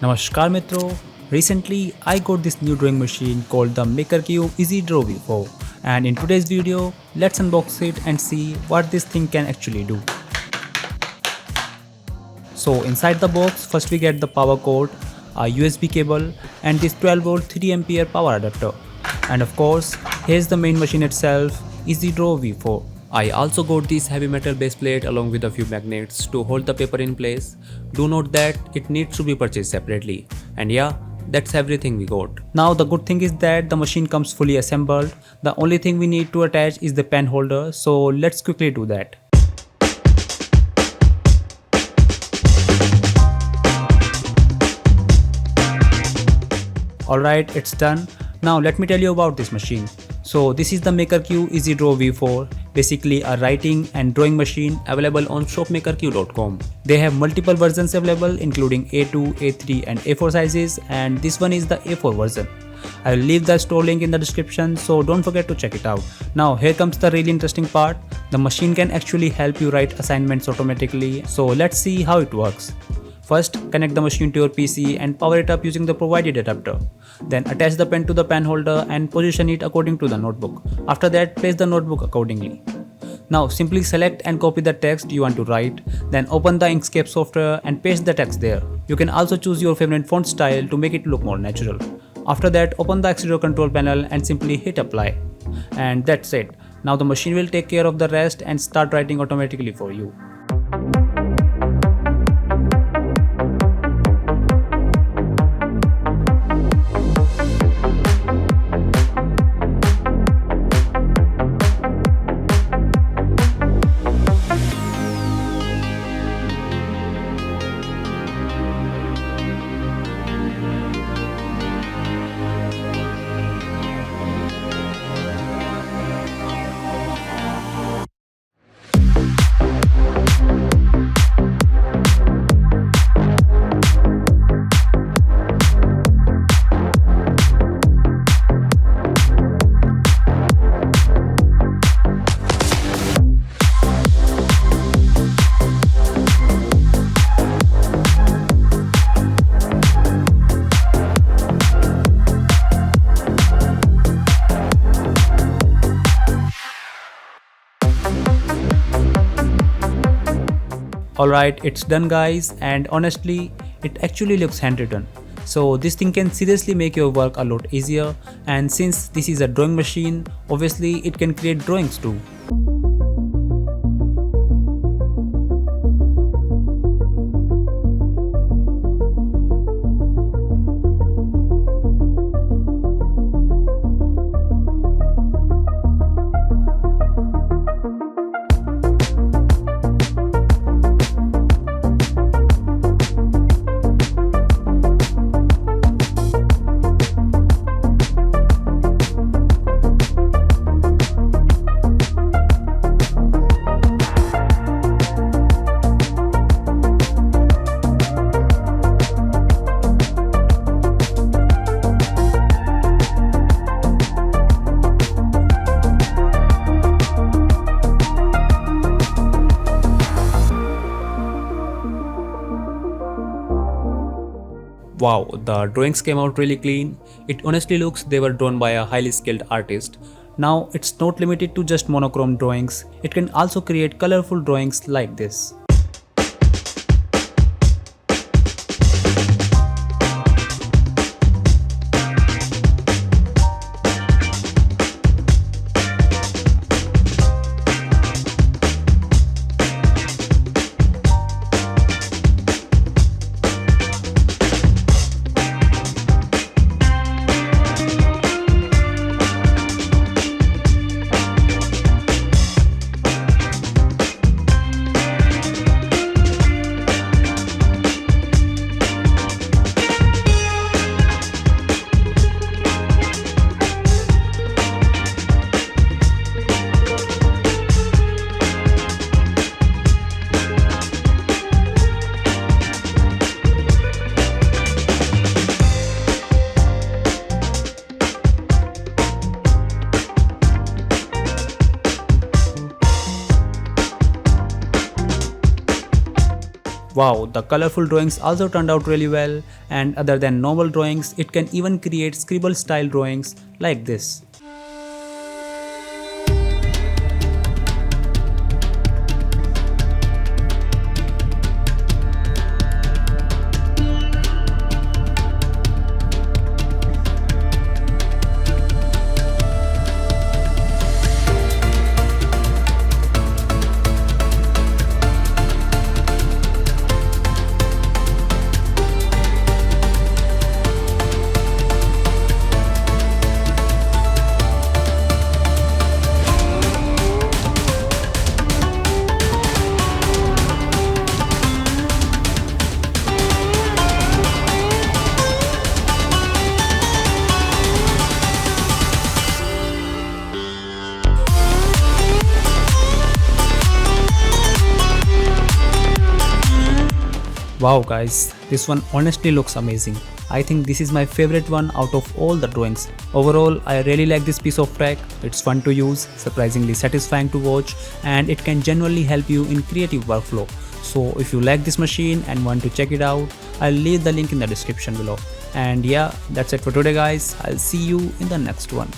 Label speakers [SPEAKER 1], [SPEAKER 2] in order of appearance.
[SPEAKER 1] Namaskar Mitro. Recently, I got this new drawing machine called the Maker Q EasyDraw V4, and in today's video, let's unbox it and see what this thing can actually do. So inside the box, first we get the power cord, a USB cable, and this 12V 3A power adapter. And of course, here's the main machine itself, EasyDraw V4. I also got this heavy metal base plate along with a few magnets to hold the paper in place. Do note that it needs to be purchased separately. And yeah, that's everything we got. Now the good thing is that the machine comes fully assembled. The only thing we need to attach is the pen holder, so let's quickly do that. Alright, it's done. Now let me tell you about this machine. So this is the Maker Q EasyDraw V4, basically a writing and drawing machine available on shopmakerq.com. They have multiple versions available including A2, A3 and A4 sizes, and this one is the A4 version. I will leave the store link in the description, so don't forget to check it out. Now here comes the really interesting part. The machine can actually help you write assignments automatically, so let's see how it works. First, connect the machine to your PC and power it up using the provided adapter. Then attach the pen to the pen holder and position it according to the notebook. After that, place the notebook accordingly. Now simply select and copy the text you want to write. Then open the Inkscape software and paste the text there. You can also choose your favorite font style to make it look more natural. After that, open the exterior control panel and simply hit apply. And that's it. Now the machine will take care of the rest and start writing automatically for you. Alright, it's done guys, and honestly, it actually looks handwritten. So this thing can seriously make your work a lot easier, and since this is a drawing machine, obviously it can create drawings too. Wow, the drawings came out really clean. It honestly looks they were drawn by a highly skilled artist. Now it's not limited to just monochrome drawings, it can also create colorful drawings like this. Wow, the colorful drawings also turned out really well, and other than normal drawings, it can even create scribble-style drawings like this. Wow guys, this one honestly looks amazing. I think this is my favorite one out of all the drawings. Overall, I really like this piece of tech. It's fun to use, surprisingly satisfying to watch, and it can genuinely help you in creative workflow. So if you like this machine and want to check it out, I'll leave the link in the description below. And yeah, that's it for today guys. I'll see you in the next one.